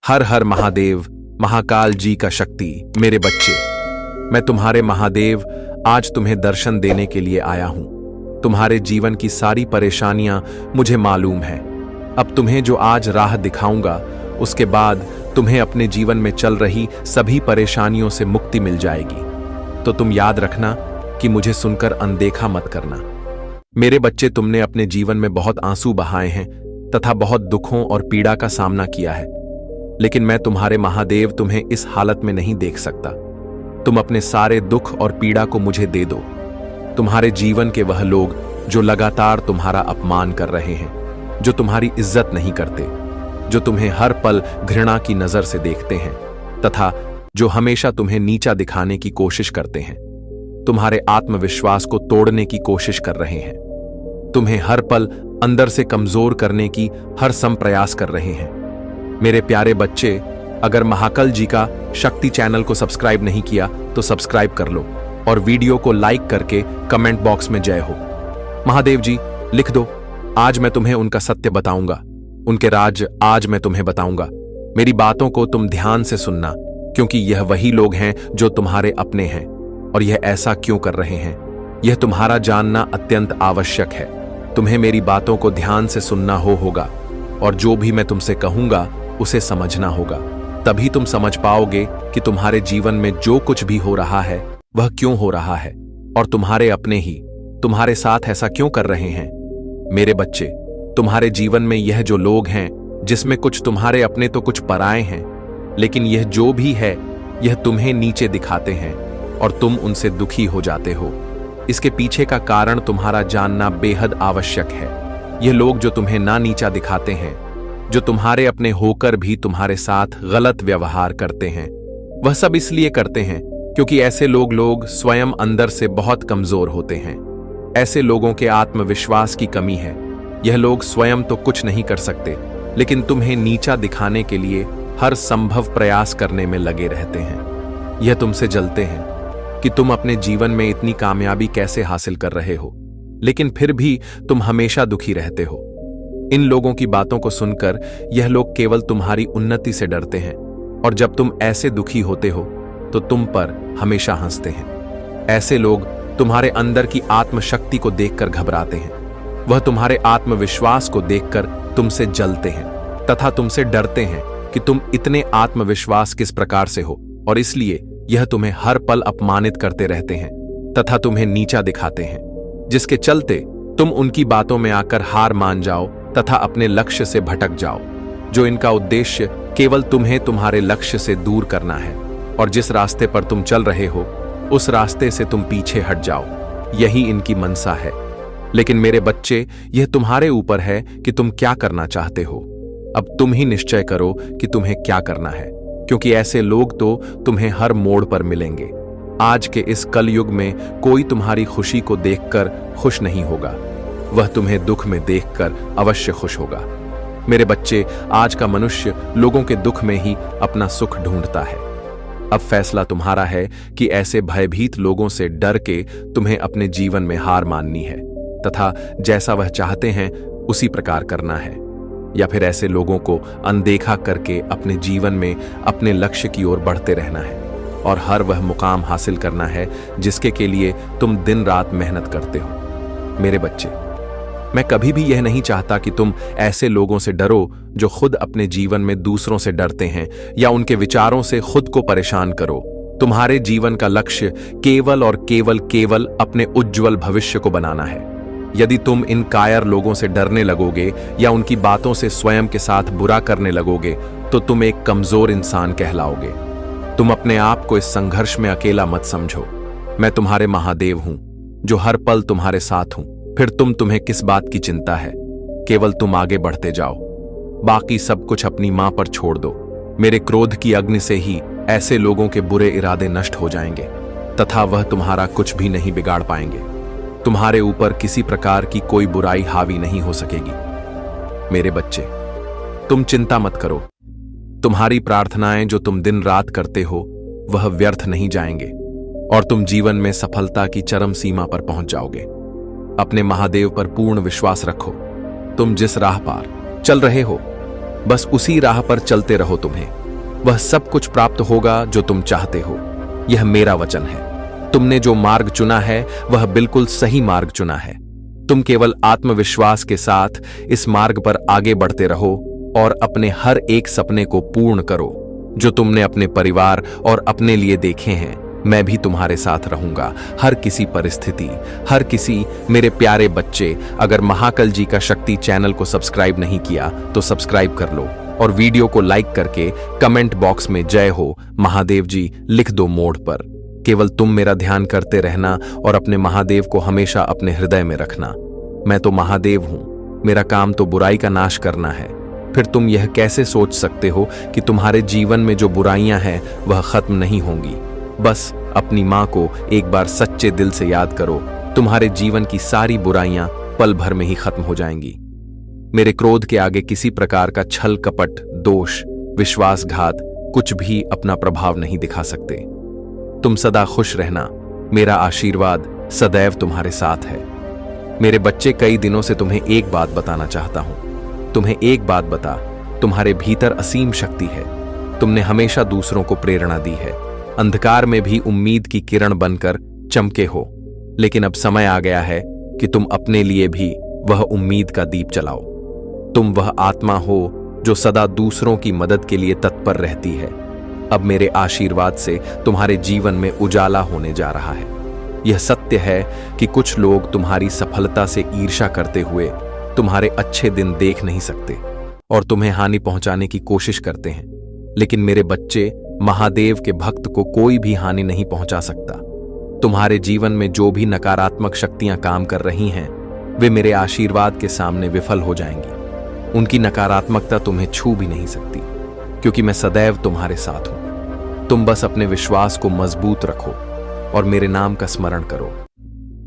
हर हर महादेव, महाकाल जी का शक्ति। मेरे बच्चे, मैं तुम्हारे महादेव आज तुम्हें दर्शन देने के लिए आया हूं। तुम्हारे जीवन की सारी परेशानियां मुझे मालूम है। अब तुम्हें जो आज राह दिखाऊंगा, उसके बाद तुम्हें अपने जीवन में चल रही सभी परेशानियों से मुक्ति मिल जाएगी। तो तुम याद रखना कि मुझे सुनकर अनदेखा मत करना। मेरे बच्चे, तुमने अपने जीवन में बहुत आंसू बहाए हैं तथा बहुत दुखों और पीड़ा का सामना किया है, लेकिन मैं तुम्हारे महादेव तुम्हें इस हालत में नहीं देख सकता। तुम अपने सारे दुख और पीड़ा को मुझे दे दो। तुम्हारे जीवन के वह लोग जो लगातार तुम्हारा अपमान कर रहे हैं, जो तुम्हारी इज्जत नहीं करते, जो तुम्हें हर पल घृणा की नजर से देखते हैं तथा जो हमेशा तुम्हें नीचा दिखाने की कोशिश करते हैं, तुम्हारे आत्मविश्वास को तोड़ने की कोशिश कर रहे हैं, तुम्हें हर पल अंदर से कमजोर करने की हर सम प्रयास कर रहे हैं। मेरे प्यारे बच्चे, अगर महाकाल जी का शक्ति चैनल को सब्सक्राइब नहीं किया तो सब्सक्राइब कर लो और वीडियो को लाइक करके कमेंट बॉक्स में जय हो महादेव जी लिख दो। आज मैं तुम्हें उनका सत्य बताऊंगा, उनके राज आज मैं तुम्हें बताऊंगा। मेरी बातों को तुम ध्यान से सुनना, क्योंकि यह वही लोग हैं जो तुम्हारे अपने हैं। और यह ऐसा क्यों कर रहे हैं, यह तुम्हारा जानना अत्यंत आवश्यक है। तुम्हें मेरी बातों को ध्यान से सुनना होगा और जो भी मैं तुमसे कहूंगा उसे समझना होगा। तभी तुम समझ पाओगे कि तुम्हारे जीवन में जो कुछ भी हो रहा है वह क्यों हो रहा है और तुम्हारे अपने ही तुम्हारे साथ ऐसा क्यों कर रहे हैं। मेरे बच्चे, तुम्हारे जीवन में यह जो लोग हैं, जिसमें कुछ तुम्हारे अपने तो कुछ पराए हैं, लेकिन यह जो भी है यह तुम्हें नीचे दिखाते हैं और तुम उनसे दुखी हो जाते हो। इसके पीछे का कारण तुम्हारा जानना बेहद आवश्यक है। यह लोग जो तुम्हें ना नीचा दिखाते हैं, जो तुम्हारे अपने होकर भी तुम्हारे साथ गलत व्यवहार करते हैं, वह सब इसलिए करते हैं क्योंकि ऐसे लोग स्वयं अंदर से बहुत कमजोर होते हैं। ऐसे लोगों के आत्मविश्वास की कमी है। यह लोग स्वयं तो कुछ नहीं कर सकते, लेकिन तुम्हें नीचा दिखाने के लिए हर संभव प्रयास करने में लगे रहते हैं। यह तुमसे जलते हैं कि तुम अपने जीवन में इतनी कामयाबी कैसे हासिल कर रहे हो, लेकिन फिर भी तुम हमेशा दुखी रहते हो। इन लोगों की बातों को सुनकर यह लोग केवल तुम्हारी उन्नति से डरते हैं और जब तुम ऐसे दुखी होते हो तो तुम पर हमेशा हंसते हैं। ऐसे लोग तुम्हारे अंदर की आत्मशक्ति को देखकर घबराते हैं। वह तुम्हारे आत्मविश्वास को देखकर तुमसे जलते हैं तथा तुमसे डरते हैं कि तुम इतने आत्मविश्वास किस प्रकार से हो, और इसलिए यह तुम्हें हर पल अपमानित करते रहते हैं तथा तुम्हें नीचा दिखाते हैं, जिसके चलते तुम उनकी बातों में आकर हार मान जाओ तथा अपने लक्ष्य से भटक जाओ, जो इनका उद्देश्य केवल तुम्हें तुम्हारे लक्ष्य से दूर करना है। और जिस रास्ते पर तुम चल रहे हो उस रास्ते से तुम पीछे हट जाओ, यही इनकी मनसा है। लेकिन मेरे बच्चे, यह तुम्हारे ऊपर है कि तुम क्या करना चाहते हो। अब तुम ही निश्चय करो कि तुम्हें क्या करना है, क्योंकि ऐसे लोग तो तुम्हें हर मोड़ पर मिलेंगे। आज के इस कलयुग में कोई तुम्हारी खुशी को देखकर खुश नहीं होगा, वह तुम्हें दुख में देखकर अवश्य खुश होगा। मेरे बच्चे, आज का मनुष्य लोगों के दुख में ही अपना सुख ढूंढता है। अब फैसला तुम्हारा है कि ऐसे भयभीत लोगों से डर के तुम्हें अपने जीवन में हार माननी है तथा जैसा वह चाहते हैं उसी प्रकार करना है, या फिर ऐसे लोगों को अनदेखा करके अपने जीवन में अपने लक्ष्य की ओर बढ़ते रहना है और हर वह मुकाम हासिल करना है जिसके के लिए तुम दिन रात मेहनत करते हो। मेरे बच्चे, मैं कभी भी यह नहीं चाहता कि तुम ऐसे लोगों से डरो जो खुद अपने जीवन में दूसरों से डरते हैं या उनके विचारों से खुद को परेशान करो। तुम्हारे जीवन का लक्ष्य केवल और केवल अपने उज्जवल भविष्य को बनाना है। यदि तुम इन कायर लोगों से डरने लगोगे या उनकी बातों से स्वयं के साथ बुरा करने लगोगे तो तुम एक कमजोर इंसान कहलाओगे। तुम अपने आप को इस संघर्ष में अकेला मत समझो। मैं तुम्हारे महादेव हूं जो हर पल तुम्हारे साथ हूं। फिर तुम्हें किस बात की चिंता है, केवल तुम आगे बढ़ते जाओ। बाकी सब कुछ अपनी मां पर छोड़ दो। मेरे क्रोध की अग्नि से ही ऐसे लोगों के बुरे इरादे नष्ट हो जाएंगे तथा वह तुम्हारा कुछ भी नहीं बिगाड़ पाएंगे। तुम्हारे ऊपर किसी प्रकार की कोई बुराई हावी नहीं हो सकेगी। मेरे बच्चे, तुम चिंता मत करो। तुम्हारी प्रार्थनाएं जो तुम दिन रात करते हो वह व्यर्थ नहीं जाएंगे और तुम जीवन में सफलता की चरम सीमा पर पहुंच जाओगे। अपने महादेव पर पूर्ण विश्वास रखो। तुम जिस राह पर चल रहे हो बस उसी राह पर चलते रहो। तुम्हें वह सब कुछ प्राप्त होगा जो तुम चाहते हो। यह मेरा वचन है। तुमने जो मार्ग चुना है वह बिल्कुल सही मार्ग चुना है। तुम केवल आत्मविश्वास के साथ इस मार्ग पर आगे बढ़ते रहो और अपने हर एक सपने को पूर्ण करो जो तुमने अपने परिवार और अपने लिए देखे हैं। मैं भी तुम्हारे साथ रहूंगा हर किसी परिस्थिति, हर किसी। मेरे प्यारे बच्चे, अगर महाकाल जी का शक्ति चैनल को सब्सक्राइब नहीं किया तो सब्सक्राइब कर लो और वीडियो को लाइक करके कमेंट बॉक्स में जय हो महादेव जी लिख दो मोड़ पर। केवल तुम मेरा ध्यान करते रहना और अपने महादेव को हमेशा अपने हृदय में रखना। मैं तो महादेव हूं, मेरा काम तो बुराई का नाश करना है। फिर तुम यह कैसे सोच सकते हो कि तुम्हारे जीवन में जो बुराइयां हैं वह खत्म नहीं होंगी। बस अपनी मां को एक बार सच्चे दिल से याद करो, तुम्हारे जीवन की सारी बुराइयां पल भर में ही खत्म हो जाएंगी। मेरे क्रोध के आगे किसी प्रकार का छल कपट, दोष, विश्वासघात कुछ भी अपना प्रभाव नहीं दिखा सकते। तुम सदा खुश रहना, मेरा आशीर्वाद सदैव तुम्हारे साथ है। मेरे बच्चे, कई दिनों से तुम्हें एक बात बताना चाहता हूं। तुम्हें एक बात बता, तुम्हारे भीतर असीम शक्ति है। तुमने हमेशा दूसरों को प्रेरणा दी है, अंधकार में भी उम्मीद की किरण बनकर चमके हो। लेकिन अब समय आ गया है कि तुम अपने लिए भी वह उम्मीद का दीप जलाओ। तुम वह आत्मा हो जो सदा दूसरों की मदद के लिए तत्पर रहती है। अब मेरे आशीर्वाद से तुम्हारे जीवन में उजाला होने जा रहा है। यह सत्य है कि कुछ लोग तुम्हारी सफलता से ईर्ष्या करते हुए तुम्हारे अच्छे दिन देख नहीं सकते और तुम्हें हानि पहुंचाने की कोशिश करते हैं। लेकिन मेरे बच्चे, महादेव के भक्त को कोई भी हानि नहीं पहुंचा सकता। तुम्हारे जीवन में जो भी नकारात्मक शक्तियां काम कर रही हैं, वे मेरे आशीर्वाद के सामने विफल हो जाएंगी। उनकी नकारात्मकता तुम्हें छू भी नहीं सकती, क्योंकि मैं सदैव तुम्हारे साथ हूं। तुम बस अपने विश्वास को मजबूत रखो और मेरे नाम का स्मरण करो।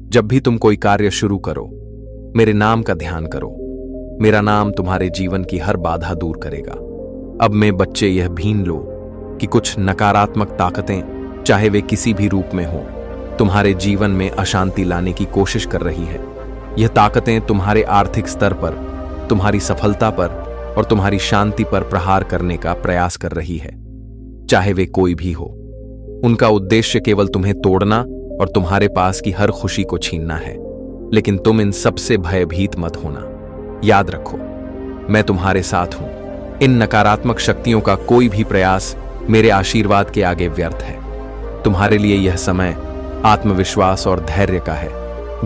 जब भी तुम कोई कार्य शुरू करो, मेरे नाम का ध्यान करो। मेरा नाम तुम्हारे जीवन की हर बाधा दूर करेगा। अब मैं बच्चे यह भीन लो कि कुछ नकारात्मक ताकतें, चाहे वे किसी भी रूप में हो, तुम्हारे जीवन में अशांति लाने की कोशिश कर रही है। यह ताकतें तुम्हारे आर्थिक स्तर पर, तुम्हारी सफलता पर और तुम्हारी शांति पर प्रहार करने का प्रयास कर रही है, चाहे वे कोई भी हो। उनका उद्देश्य केवल तुम्हें तोड़ना और तुम्हारे पास की हर खुशी को छीनना है। लेकिन तुम इन सबसे भयभीत मत होना। याद रखो, मैं तुम्हारे साथ हूं। इन नकारात्मक शक्तियों का कोई भी प्रयास मेरे आशीर्वाद के आगे व्यर्थ है। तुम्हारे लिए यह समय आत्मविश्वास और धैर्य का है।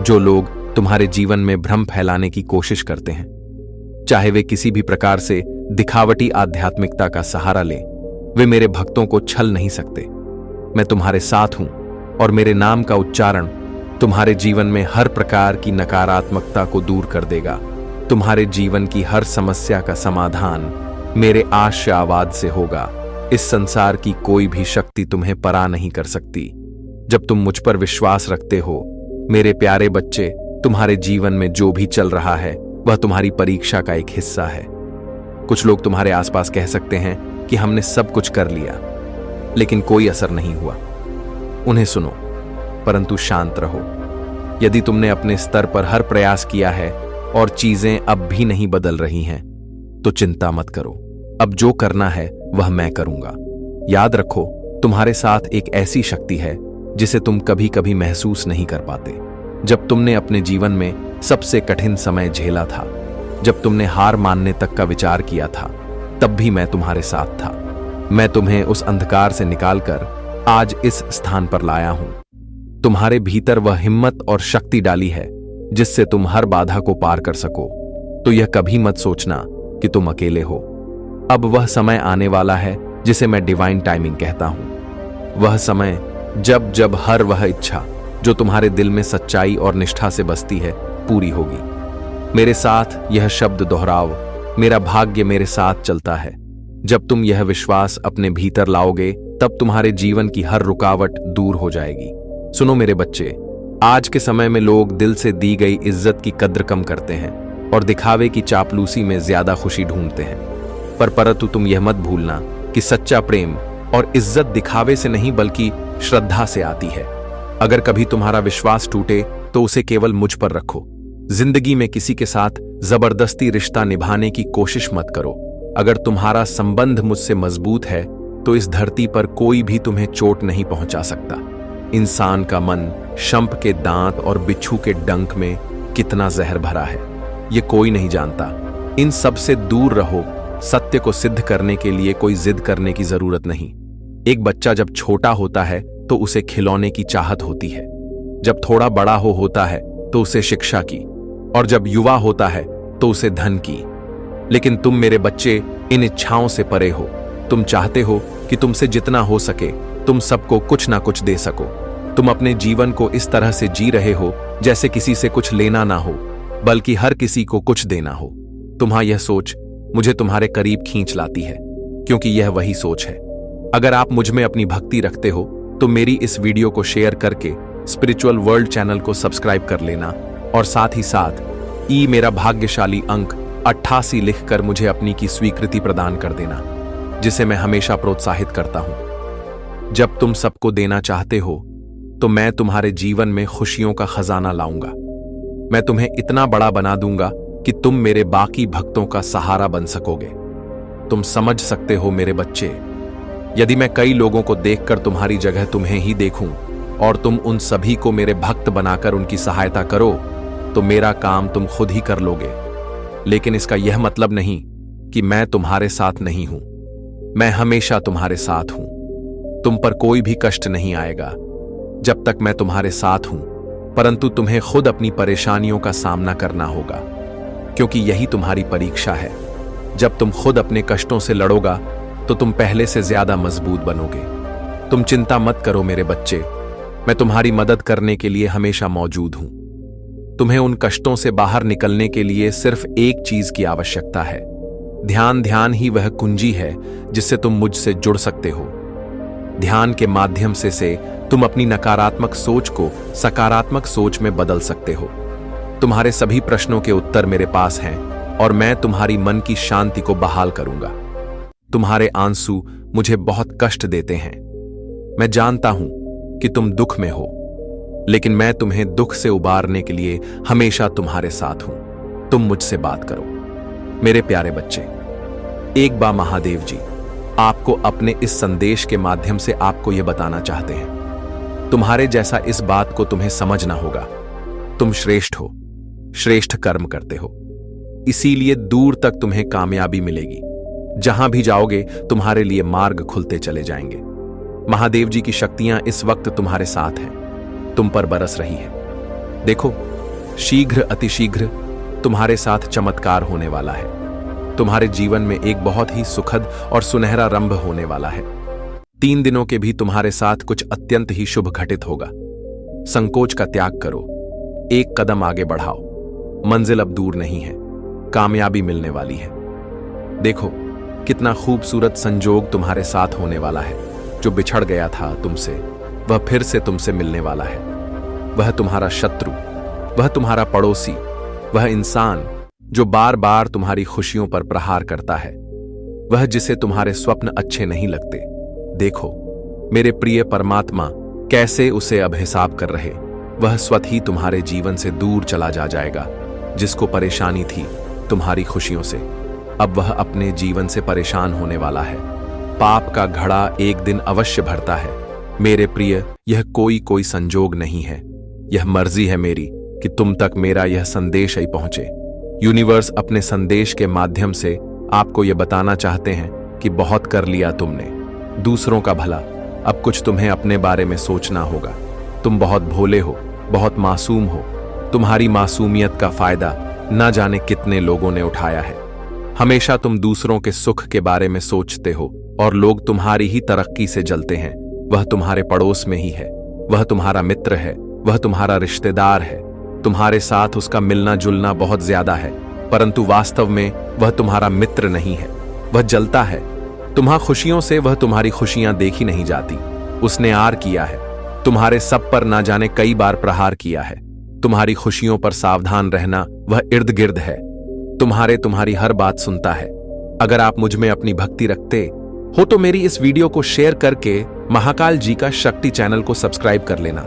जो लोग तुम्हारे जीवन में भ्रम फैलाने की कोशिश करते हैं, चाहे वे किसी भी प्रकार से दिखावटी आध्यात्मिकता का सहारा लें, वे मेरे भक्तों को छल नहीं सकते। मैं तुम्हारे साथ हूं और मेरे नाम का उच्चारण तुम्हारे जीवन में हर प्रकार की नकारात्मकता को दूर कर देगा। तुम्हारे जीवन की हर समस्या का समाधान मेरे आशीर्वाद से होगा। इस संसार की कोई भी शक्ति तुम्हें परा नहीं कर सकती जब तुम मुझ पर विश्वास रखते हो। मेरे प्यारे बच्चे, तुम्हारे जीवन में जो भी चल रहा है वह तुम्हारी परीक्षा का एक हिस्सा है। कुछ लोग तुम्हारे आसपास कह सकते हैं कि हमने सब कुछ कर लिया, लेकिन कोई असर नहीं हुआ। उन्हें सुनो, परंतु शांत रहो। यदि तुमने अपने स्तर पर हर प्रयास किया है और चीजें अब भी नहीं बदल रही हैं, तो चिंता मत करो। अब जो करना है वह मैं करूंगा। याद रखो, तुम्हारे साथ एक ऐसी शक्ति है जिसे तुम कभी कभी महसूस नहीं कर पाते। जब तुमने अपने जीवन में सबसे कठिन समय झेला था, जब तुमने हार मानने तक का विचार किया था, तब भी मैं तुम्हारे साथ था। मैं तुम्हें उस अंधकार से निकालकर आज इस स्थान पर लाया हूं। तुम्हारे भीतर वह हिम्मत और शक्ति डाली है जिससे तुम हर बाधा को पार कर सको। तो यह कभी मत सोचना कि तुम अकेले हो। अब वह समय आने वाला है जिसे मैं डिवाइन टाइमिंग कहता हूं। वह समय जब जब हर वह इच्छा जो तुम्हारे दिल में सच्चाई और निष्ठा से बसती है पूरी होगी। मेरे साथ यह शब्द दोहराओ, मेरा भाग्य मेरे साथ चलता है। जब तुम यह विश्वास अपने भीतर लाओगे, तब तुम्हारे जीवन की हर रुकावट दूर हो जाएगी। सुनो मेरे बच्चे, आज के समय में लोग दिल से दी गई इज्जत की कद्र कम करते हैं और दिखावे की चापलूसी में ज्यादा खुशी ढूंढते हैं। परंतु तुम यह मत भूलना कि सच्चा प्रेम और इज्जत दिखावे से नहीं बल्कि श्रद्धा से आती है। अगर कभी तुम्हारा विश्वास टूटे तो उसे केवल मुझ पर रखो। जिंदगी में किसी के साथ जबरदस्ती रिश्ता निभाने की कोशिश मत करो। अगर तुम्हारा संबंध मुझसे मजबूत है तो इस धरती पर कोई भी तुम्हें चोट नहीं पहुंचा सकता। इंसान का मन शंप के दांत और बिच्छू के डंक में कितना जहर भरा है, ये कोई नहीं जानता। इन सब से दूर रहो। सत्य को सिद्ध करने के लिए कोई जिद करने की जरूरत नहीं। एक बच्चा जब छोटा होता है तो उसे खिलौने की चाहत होती है, जब थोड़ा बड़ा होता है तो उसे शिक्षा की, और जब युवा होता है तो उसे धन की। लेकिन तुम मेरे बच्चे इन इच्छाओं से परे हो। तुम चाहते हो कि तुमसे जितना हो सके तुम सबको कुछ ना कुछ दे सको। तुम अपने जीवन को इस तरह से जी रहे हो जैसे किसी से कुछ लेना ना हो, बल्कि हर किसी को कुछ देना हो। तुम्हारी यह सोच मुझे तुम्हारे करीब खींच लाती है, क्योंकि यह वही सोच है। अगर आप मुझ में अपनी भक्ति रखते हो तो मेरी इस वीडियो को शेयर करके स्पिरिचुअल वर्ल्ड चैनल को सब्सक्राइब कर लेना, और साथ ही साथ मेरा भाग्यशाली अंक 88 लिखकर मुझे अपनी की स्वीकृति प्रदान कर देना, जिसे मैं हमेशा प्रोत्साहित करता हूं। जब तुम सबको देना चाहते हो तो मैं तुम्हारे जीवन में खुशियों का खजाना लाऊंगा। मैं तुम्हें इतना बड़ा बना दूंगा कि तुम मेरे बाकी भक्तों का सहारा बन सकोगे। तुम समझ सकते हो मेरे बच्चे, यदि मैं कई लोगों को देखकर तुम्हारी जगह तुम्हें ही देखूं और तुम उन सभी को मेरे भक्त बनाकर उनकी सहायता करो तो मेरा काम तुम खुद ही कर लोगे। लेकिन इसका यह मतलब नहीं कि मैं तुम्हारे साथ नहीं हूं। मैं हमेशा तुम्हारे साथ हूं। तुम पर कोई भी कष्ट नहीं आएगा जब तक मैं तुम्हारे साथ हूं, परंतु तुम्हें खुद अपनी परेशानियों का सामना करना होगा, क्योंकि यही तुम्हारी परीक्षा है। जब तुम खुद अपने कष्टों से लड़ोगा तो तुम पहले से ज्यादा मजबूत बनोगे। तुम चिंता मत करो मेरे बच्चे, मैं तुम्हारी मदद करने के लिए हमेशा मौजूद हूं। तुम्हें उन कष्टों से बाहर निकलने के लिए सिर्फ एक चीज की आवश्यकता है। ध्यान ही वह कुंजी है जिससे तुम मुझसे जुड़ सकते हो। ध्यान के माध्यम से तुम अपनी नकारात्मक सोच को सकारात्मक सोच में बदल सकते हो। तुम्हारे सभी प्रश्नों के उत्तर मेरे पास हैं और मैं तुम्हारी मन की शांति को बहाल करूंगा। तुम्हारे आंसू मुझे बहुत कष्ट देते हैं। मैं जानता हूं कि तुम दुख में हो, लेकिन मैं तुम्हें दुख से उबारने के लिए हमेशा तुम्हारे साथ हूं। तुम मुझसे बात करो मेरे प्यारे बच्चे। एक बार महादेव जी आपको अपने इस संदेश के माध्यम से आपको यह बताना चाहते हैं, तुम्हारे जैसा इस बात को तुम्हें समझना होगा। तुम श्रेष्ठ हो, श्रेष्ठ कर्म करते हो, इसीलिए दूर तक तुम्हें कामयाबी मिलेगी। जहां भी जाओगे तुम्हारे लिए मार्ग खुलते चले जाएंगे। महादेव जी की शक्तियां इस वक्त तुम्हारे साथ हैं, तुम पर बरस रही है। देखो, शीघ्र अतिशीघ्र तुम्हारे साथ चमत्कार होने वाला है। तुम्हारे जीवन में एक बहुत ही सुखद और सुनहरा रंभ होने वाला है। 3 दिनों के भी तुम्हारे साथ कुछ अत्यंत ही शुभ घटित होगा। संकोच का त्याग करो, एक कदम आगे बढ़ाओ। मंजिल अब दूर नहीं है, कामयाबी मिलने वाली है। देखो, कितना खूबसूरत संजोग तुम्हारे साथ होने वाला है। जो बिछड़ गया था तुमसे, वह फिर से तुमसे मिलने वाला है। वह तुम्हारा शत्रु, वह तुम्हारा पड़ोसी, वह इंसान जो बार बार तुम्हारी खुशियों पर प्रहार करता है, वह जिसे तुम्हारे स्वप्न अच्छे नहीं लगते, देखो मेरे प्रिय परमात्मा कैसे उसे अब हिसाब कर रहे। वह स्वतः ही तुम्हारे जीवन से दूर चला जाएगा। जिसको परेशानी थी तुम्हारी खुशियों से, अब वह अपने जीवन से परेशान होने वाला है। पाप का घड़ा एक दिन अवश्य भरता है मेरे प्रिय। यह कोई संजोग नहीं है, यह मर्जी है मेरी कि तुम तक मेरा यह संदेश ही पहुंचे। यूनिवर्स अपने संदेश के माध्यम से आपको यह बताना चाहते हैं कि बहुत कर लिया तुमने दूसरों का भला, अब कुछ तुम्हें अपने बारे में सोचना होगा। तुम बहुत भोले हो, बहुत मासूम हो। तुम्हारी मासूमियत का फायदा न जाने कितने लोगों ने उठाया है। हमेशा तुम दूसरों के सुख के बारे में सोचते हो और लोग तुम्हारी ही तरक्की से जलते हैं। वह तुम्हारे पड़ोस में ही है, वह तुम्हारा मित्र है, वह तुम्हारा रिश्तेदार है। तुम्हारे साथ उसका मिलना जुलना बहुत ज्यादा है, परंतु वास्तव में वह तुम्हारा मित्र नहीं है। वह जलता है तुम्हारी खुशियों से, वह तुम्हारी खुशियां देखी नहीं जाती। उसने आर किया है, तुम्हारे सब पर ना जाने कई बार प्रहार किया है। तुम्हारी खुशियों पर सावधान रहना, वह इर्द गिर्द है, तुम्हारी हर बात सुनता है। अगर आप मुझ में अपनी भक्ति रखते हो तो मेरी इस वीडियो को शेयर करके महाकाल जी का शक्ति चैनल को सब्सक्राइब कर लेना,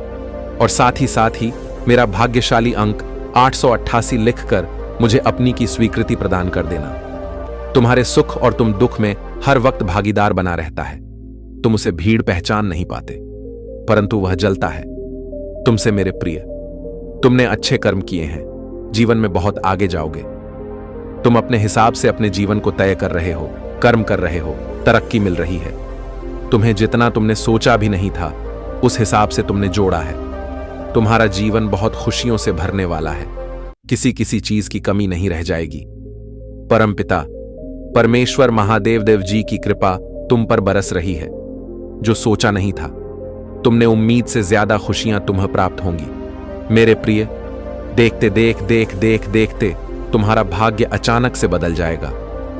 और साथ ही मेरा भाग्यशाली अंक 888 लिखकर मुझे अपनी की स्वीकृति प्रदान कर देना। तुम्हारे सुख और तुम दुख में हर वक्त भागीदार बना रहता है। तुम उसे भीड़ पहचान नहीं पाते, परंतु वह जलता है तुमसे मेरे प्रिय। तुमने अच्छे कर्म किए हैं, जीवन में बहुत आगे जाओगे। तुम अपने हिसाब से अपने जीवन को तय कर रहे हो, कर्म कर रहे हो, तरक्की मिल रही है। तुम्हें जितना तुमने सोचा भी नहीं था उस हिसाब से तुमने जोड़ा है। तुम्हारा जीवन बहुत खुशियों से भरने वाला है, किसी किसी चीज की कमी नहीं रह जाएगी। परमपिता परमेश्वर महादेव देव जी की कृपा तुम पर बरस रही है। जो सोचा नहीं था, तुमने उम्मीद से ज्यादा खुशियां तुम्हें प्राप्त होंगी मेरे प्रिय। देखते देखते तुम्हारा भाग्य अचानक से बदल जाएगा।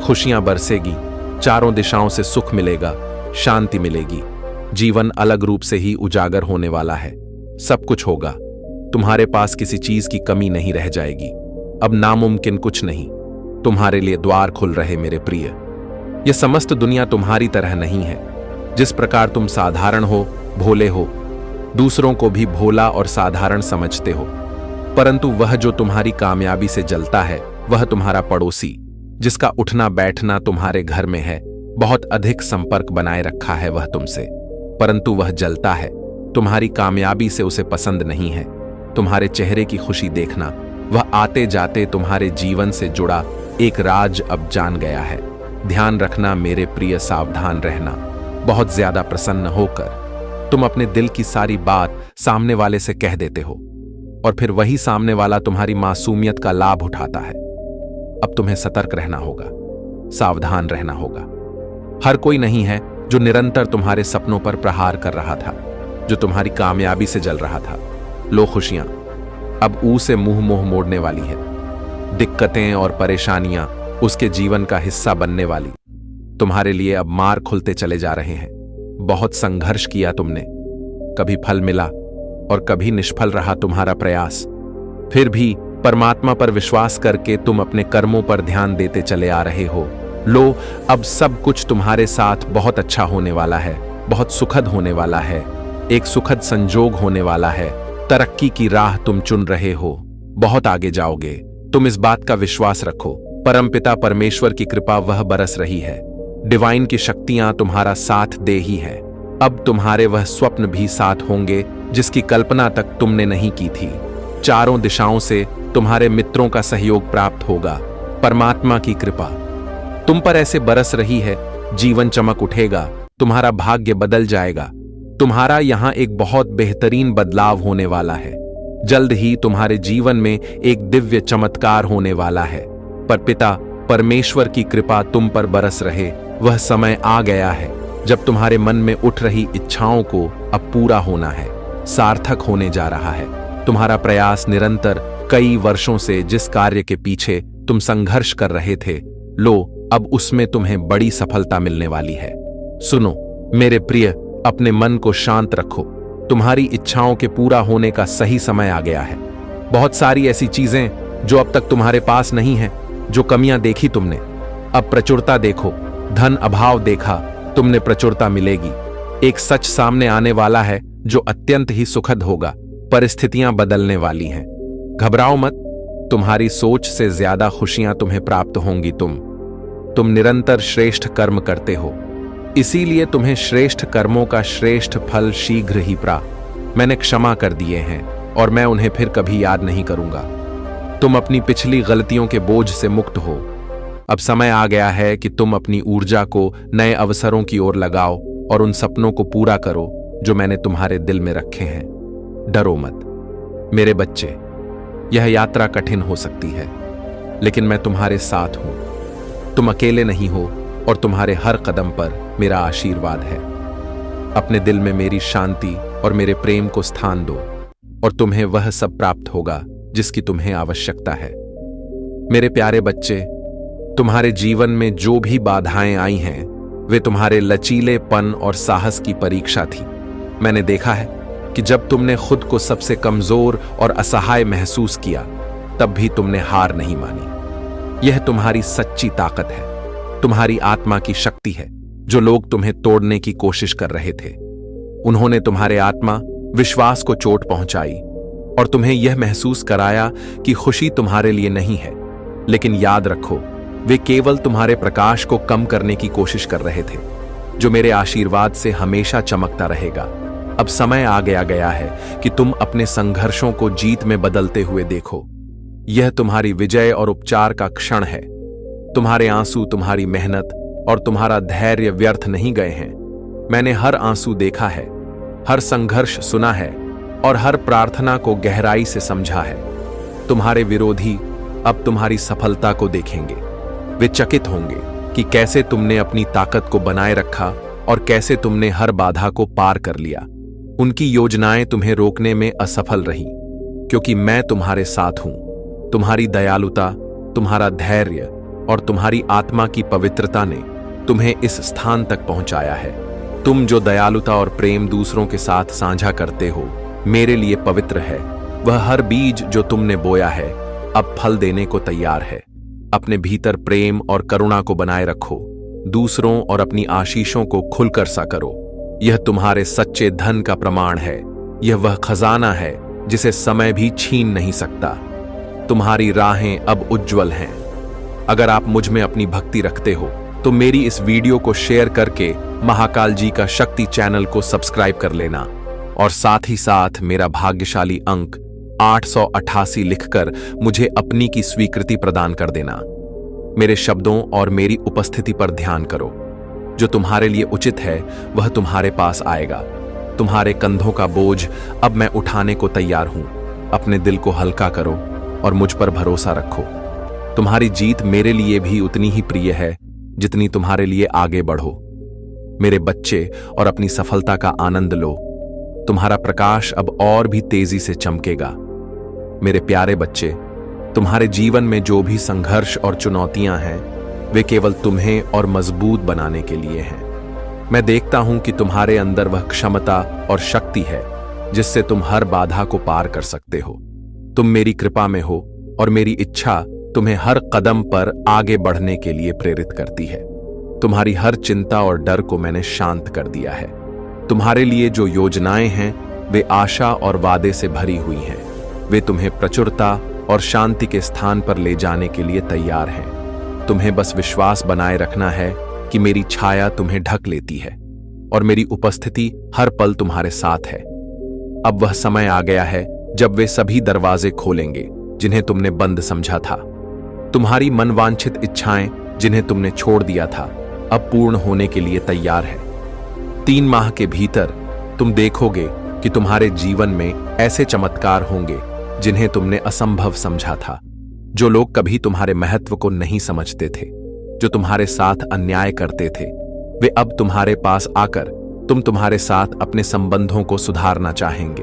खुशियां बरसेगी, चारों दिशाओं से सुख मिलेगा, शांति मिलेगी। जीवन अलग रूप से ही उजागर होने वाला है। सब कुछ होगा, तुम्हारे पास किसी चीज की कमी नहीं रह जाएगी। अब नामुमकिन कुछ नहीं, तुम्हारे लिए द्वार खुल रहे मेरे प्रिय। यह समस्त दुनिया तुम्हारी तरह नहीं है। जिस प्रकार तुम साधारण हो, भोले हो, दूसरों को भी भोला और साधारण समझते हो, परंतु वह जो तुम्हारी कामयाबी से जलता है वह तुम्हारा पड़ोसी, जिसका उठना बैठना तुम्हारे घर में है, बहुत अधिक संपर्क बनाए रखा है वह तुमसे, परंतु वह जलता है। तुम्हारी कामयाबी से उसे पसंद नहीं है। तुम्हारे चेहरे की खुशी देखना, वह आते जाते तुम्हारे जीवन से जुड़ा एक राज अब जान गया है। ध्यान रखना मेरे प्रिय, सावधान रहना। बहुत ज्यादा प्रसन्न होकर तुम अपने दिल की सारी बात सामने वाले से कह देते हो और फिर वही सामने वाला तुम्हारी मासूमियत का लाभ उठाता है। अब तुम्हें सतर्क रहना होगा, सावधान रहना होगा। हर कोई नहीं है जो निरंतर तुम्हारे सपनों पर प्रहार कर रहा था, जो तुम्हारी कामयाबी से जल रहा था। लो खुशियां अब ऊ से मुंह मोह मोड़ने वाली है। दिक्कतें और परेशानियां उसके जीवन का हिस्सा बनने वाली। तुम्हारे लिए अब मार्ग खुलते चले जा रहे हैं। बहुत संघर्ष किया तुमने, कभी फल मिला और कभी निष्फल रहा तुम्हारा प्रयास। फिर भी परमात्मा पर विश्वास करके तुम अपने कर्मों पर ध्यान देते चले आ रहे हो। लो अब सब कुछ तुम्हारे साथ बहुत अच्छा होने वाला है, बहुत सुखद होने वाला है। एक सुखद संजोग होने वाला है। तरक्की की राह तुम चुन रहे हो, बहुत आगे जाओगे। तुम इस बात का विश्वास रखो। परमपिता परमेश्वर की कृपा वह बरस रही है। डिवाइन की शक्तियां तुम्हारा साथ दे ही है। अब तुम्हारे वह स्वप्न भी साथ होंगे जिसकी कल्पना तक तुमने नहीं की थी। चारों दिशाओं से तुम्हारे मित्रों का सहयोग प्राप्त होगा। परमात्मा की कृपा तुम पर ऐसे बरस रही है, जीवन चमक उठेगा, तुम्हारा भाग्य बदल जाएगा। तुम्हारा यहां एक बहुत बेहतरीन बदलाव होने वाला है। जल्द ही तुम्हारे जीवन में एक दिव्य चमत्कार होने वाला है। पर पिता परमेश्वर की कृपा तुम पर बरस रहे, वह समय आ गया है जब तुम्हारे मन में उठ रही इच्छाओं को अब पूरा होना है, सार्थक होने जा रहा है। तुम्हारा प्रयास निरंतर कई वर्षों से जिस कार्य के पीछे तुम संघर्ष कर रहे थे, लो अब उसमें तुम्हें बड़ी सफलता मिलने वाली है। सुनो मेरे प्रिय, अपने मन को शांत रखो। तुम्हारी इच्छाओं के पूरा होने का सही समय आ गया है। बहुत सारी ऐसी चीजें जो अब तक तुम्हारे पास नहीं है, जो कमियां देखी तुमने, अब प्रचुरता देखो। धन अभाव देखा तुमने, प्रचुरता मिलेगी। एक सच सामने आने वाला है जो अत्यंत ही सुखद होगा। परिस्थितियां बदलने वाली हैं। घबराओ मत, तुम्हारी सोच से ज्यादा खुशियां तुम्हें प्राप्त होंगी। तुम निरंतर श्रेष्ठ कर्म करते हो, इसीलिए तुम्हें श्रेष्ठ कर्मों का श्रेष्ठ फल शीघ्र ही प्राप्त। मैंने क्षमा कर दिए हैं और मैं उन्हें फिर कभी याद नहीं करूंगा। तुम अपनी पिछली गलतियों के बोझ से मुक्त हो। अब समय आ गया है कि तुम अपनी ऊर्जा को नए अवसरों की ओर लगाओ और उन सपनों को पूरा करो जो मैंने तुम्हारे दिल में रखे हैं। डरो मत मेरे बच्चे, यह यात्रा कठिन हो सकती है, लेकिन मैं तुम्हारे साथ हूं। तुम अकेले नहीं हो और तुम्हारे हर कदम पर मेरा आशीर्वाद है। अपने दिल में मेरी शांति और मेरे प्रेम को स्थान दो और तुम्हें वह सब प्राप्त होगा जिसकी तुम्हें आवश्यकता है। मेरे प्यारे बच्चे, तुम्हारे जीवन में जो भी बाधाएं आई हैं, वे तुम्हारे लचीलेपन और साहस की परीक्षा थी। मैंने देखा है कि जब तुमने खुद को सबसे कमजोर और असहाय महसूस किया, तब भी तुमने हार नहीं मानी। यह तुम्हारी सच्ची ताकत है, तुम्हारी आत्मा की शक्ति है। जो लोग तुम्हें तोड़ने की कोशिश कर रहे थे, उन्होंने तुम्हारे आत्मा विश्वास को चोट पहुंचाई और तुम्हें यह महसूस कराया कि खुशी तुम्हारे लिए नहीं है। लेकिन याद रखो, वे केवल तुम्हारे प्रकाश को कम करने की कोशिश कर रहे थे, जो मेरे आशीर्वाद से हमेशा चमकता रहेगा। अब समय आ गया है कि तुम अपने संघर्षों को जीत में बदलते हुए देखो। यह तुम्हारी विजय और उपचार का क्षण है। तुम्हारे आंसू, तुम्हारी मेहनत और तुम्हारा धैर्य व्यर्थ नहीं गए हैं। मैंने हर आंसू देखा है, हर संघर्ष सुना है और हर प्रार्थना को गहराई से समझा है। तुम्हारे विरोधी अब तुम्हारी सफलता को देखेंगे। वे चकित होंगे कि कैसे तुमने अपनी ताकत को बनाए रखा और कैसे तुमने हर बाधा को पार कर लिया। उनकी योजनाएं तुम्हें रोकने में असफल रहीं, क्योंकि मैं तुम्हारे साथ हूं। तुम्हारी दयालुता, तुम्हारा धैर्य और तुम्हारी आत्मा की पवित्रता ने तुम्हें इस स्थान तक पहुंचाया है। तुम जो दयालुता और प्रेम दूसरों के साथ साझा करते हो, मेरे लिए पवित्र है। वह हर बीज जो तुमने बोया है अब फल देने को तैयार है। अपने भीतर प्रेम और करुणा को बनाए रखो। दूसरों और अपनी आशीषों को खुलकर सा करो। यह तुम्हारे सच्चे धन का प्रमाण है। यह वह खजाना है जिसे समय भी छीन नहीं सकता। तुम्हारी राहें अब उज्जवल हैं। अगर आप मुझ में अपनी भक्ति रखते हो तो मेरी इस वीडियो को शेयर करके महाकाल जी का शक्ति चैनल को सब्सक्राइब कर लेना और साथ ही साथ मेरा भाग्यशाली अंक 888 लिखकर मुझे अपनी की स्वीकृति प्रदान कर देना। मेरे शब्दों और मेरी उपस्थिति पर ध्यान करो। जो तुम्हारे लिए उचित है वह तुम्हारे पास आएगा। तुम्हारे कंधों का बोझ अब मैं उठाने को तैयार हूं। अपने दिल को हल्का करो और मुझ पर भरोसा रखो। तुम्हारी जीत मेरे लिए भी उतनी ही प्रिय है जितनी तुम्हारे लिए आगे बढ़ो। मेरे बच्चे, और अपनी सफलता का आनंद लो। तुम्हारा प्रकाश अब और भी तेजी से चमकेगा। मेरे प्यारे बच्चे, तुम्हारे जीवन में जो भी संघर्ष और चुनौतियां हैं वे केवल तुम्हें और मजबूत बनाने के लिए हैं। मैं देखता हूं कि तुम्हारे अंदर वह क्षमता और शक्ति है जिससे तुम हर बाधा को पार कर सकते हो। तुम मेरी कृपा में हो और मेरी इच्छा तुम्हें हर कदम पर आगे बढ़ने के लिए प्रेरित करती है। तुम्हारी हर चिंता और डर को मैंने शांत कर दिया है। तुम्हारे लिए जो योजनाएं हैं वे आशा और वादे से भरी हुई हैं। वे तुम्हें प्रचुरता और शांति के स्थान पर ले जाने के लिए तैयार हैं। तुम्हें बस विश्वास बनाए रखना है कि मेरी छाया तुम्हें ढक लेती है और मेरी उपस्थिति हर पल तुम्हारे साथ है। अब वह समय आ गया है जब वे सभी दरवाजे खोलेंगे जिन्हें तुमने बंद समझा था। तुम्हारी मनवांछित इच्छाएं जिन्हें तुमने छोड़ दिया था अब पूर्ण होने के लिए तैयार है। 3 माह के भीतर तुम देखोगे कि तुम्हारे जीवन में ऐसे चमत्कार होंगे जिन्हें तुमने असंभव समझा था। जो लोग कभी तुम्हारे महत्व को नहीं समझते थे, जो तुम्हारे साथ अन्याय करते थे, वे अब तुम्हारे पास आकर तुम्हारे साथ अपने संबंधों को सुधारना चाहेंगे।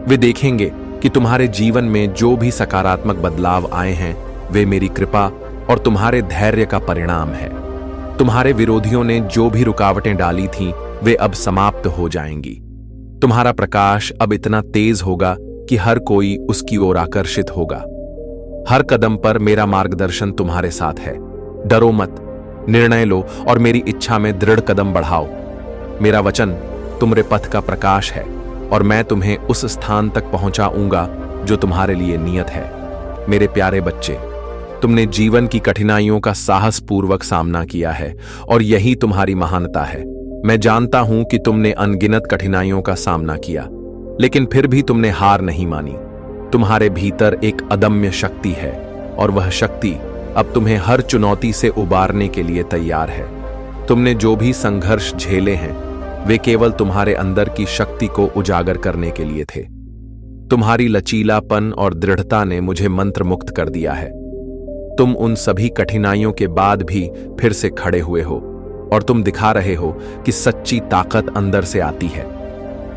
वे देखेंगे कि तुम्हारे जीवन में जो भी सकारात्मक बदलाव आए हैं वे मेरी कृपा और तुम्हारे धैर्य का परिणाम है। तुम्हारे विरोधियों ने जो भी रुकावटें डाली थीं वे अब समाप्त हो जाएंगी। तुम्हारा प्रकाश अब इतना तेज होगा कि हर कोई उसकी ओर आकर्षित होगा। हर कदम पर मेरा मार्गदर्शन तुम्हारे साथ है। डरो मत, निर्णय लो और मेरी इच्छा में दृढ़ कदम बढ़ाओ। मेरा वचन तुम्हारे पथ का प्रकाश है और मैं तुम्हें उस स्थान तक पहुंचाऊंगा जो तुम्हारे लिए नियत है। मेरे प्यारे बच्चे, तुमने जीवन की कठिनाइयों का साहसपूर्वक सामना किया है और यही तुम्हारी महानता है। मैं जानता हूं कि तुमने अनगिनत कठिनाइयों का सामना किया, लेकिन फिर भी तुमने हार नहीं मानी। तुम्हारे भीतर एक अदम्य शक्ति है और वह शक्ति अब तुम्हें हर चुनौती से उबारने के लिए तैयार है। तुमने जो भी संघर्ष झेले हैं वे केवल तुम्हारे अंदर की शक्ति को उजागर करने के लिए थे। तुम्हारी लचीलापन और दृढ़ता ने मुझे मंत्र मुक्त कर दिया है। तुम उन सभी कठिनाइयों के बाद भी फिर से खड़े हुए हो और तुम दिखा रहे हो कि सच्ची ताकत अंदर से आती है।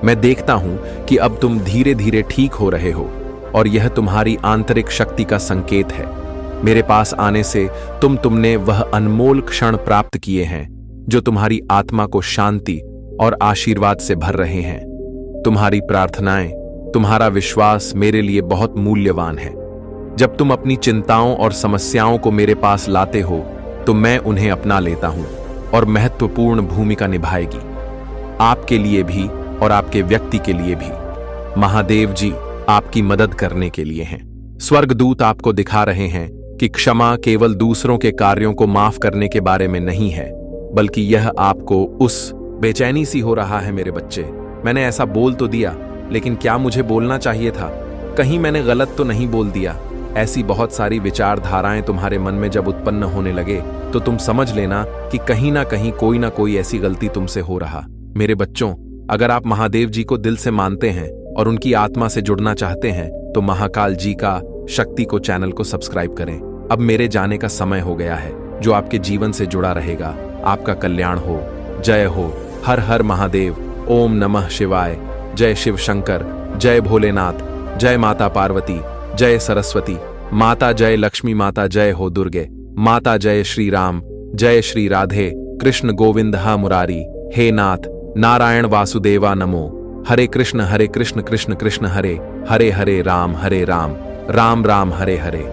मैं देखता हूं कि अब तुम धीरे धीरे ठीक हो रहे हो और यह तुम्हारी आंतरिक शक्ति का संकेत है। मेरे पास आने से तुमने वह अनमोल क्षण प्राप्त किए हैं जो तुम्हारी आत्मा को शांति और आशीर्वाद से भर रहे हैं। तुम्हारी प्रार्थनाएं, तुम्हारा विश्वास मेरे लिए बहुत मूल्यवान है। जब तुम अपनी चिंताओं और समस्याओं को मेरे पास लाते हो तो मैं उन्हें अपना लेता हूं और महत्वपूर्ण भूमिका निभाएगी, आपके लिए भी और आपके व्यक्ति के लिए भी। महादेव जी आपकी मदद करने के लिए हैं। स्वर्गदूत आपको दिखा रहे हैं कि क्षमा केवल दूसरों के कार्यों को माफ करने के बारे में नहीं है, बल्कि यह आपको उस बेचैनी सी हो रहा है मेरे बच्चे, मैंने ऐसा बोल तो दिया, लेकिन क्या मुझे बोलना चाहिए था? कहीं मैंने गलत तो नहीं बोल दिया? ऐसी बहुत सारी विचारधाराएं तुम्हारे मन में जब उत्पन्न होने लगे तो तुम समझ लेना कि कहीं ना कहीं कोई ना कोई ऐसी गलती तुमसे हो रहा। मेरे बच्चों, अगर आप महादेव जी को दिल से मानते हैं और उनकी आत्मा से जुड़ना चाहते हैं तो महाकाल जी का शक्ति को चैनल को सब्सक्राइब करें। अब मेरे जाने का समय हो गया है, जो आपके जीवन से जुड़ा रहेगा। आपका कल्याण हो। जय हो। हर हर महादेव। ओम नमः शिवाय। जय शिव शंकर। जय भोलेनाथ। जय माता पार्वती। जय सरस्वती माता। जय लक्ष्मी माता। जय हो दुर्गे माता। जय श्री राम। जय श्री राधे कृष्ण गोविंद हा मुरारी। हे नाथ नारायण वासुदेवा नमो। हरे कृष्ण कृष्ण कृष्ण हरे हरे, हरे राम राम राम हरे हरे।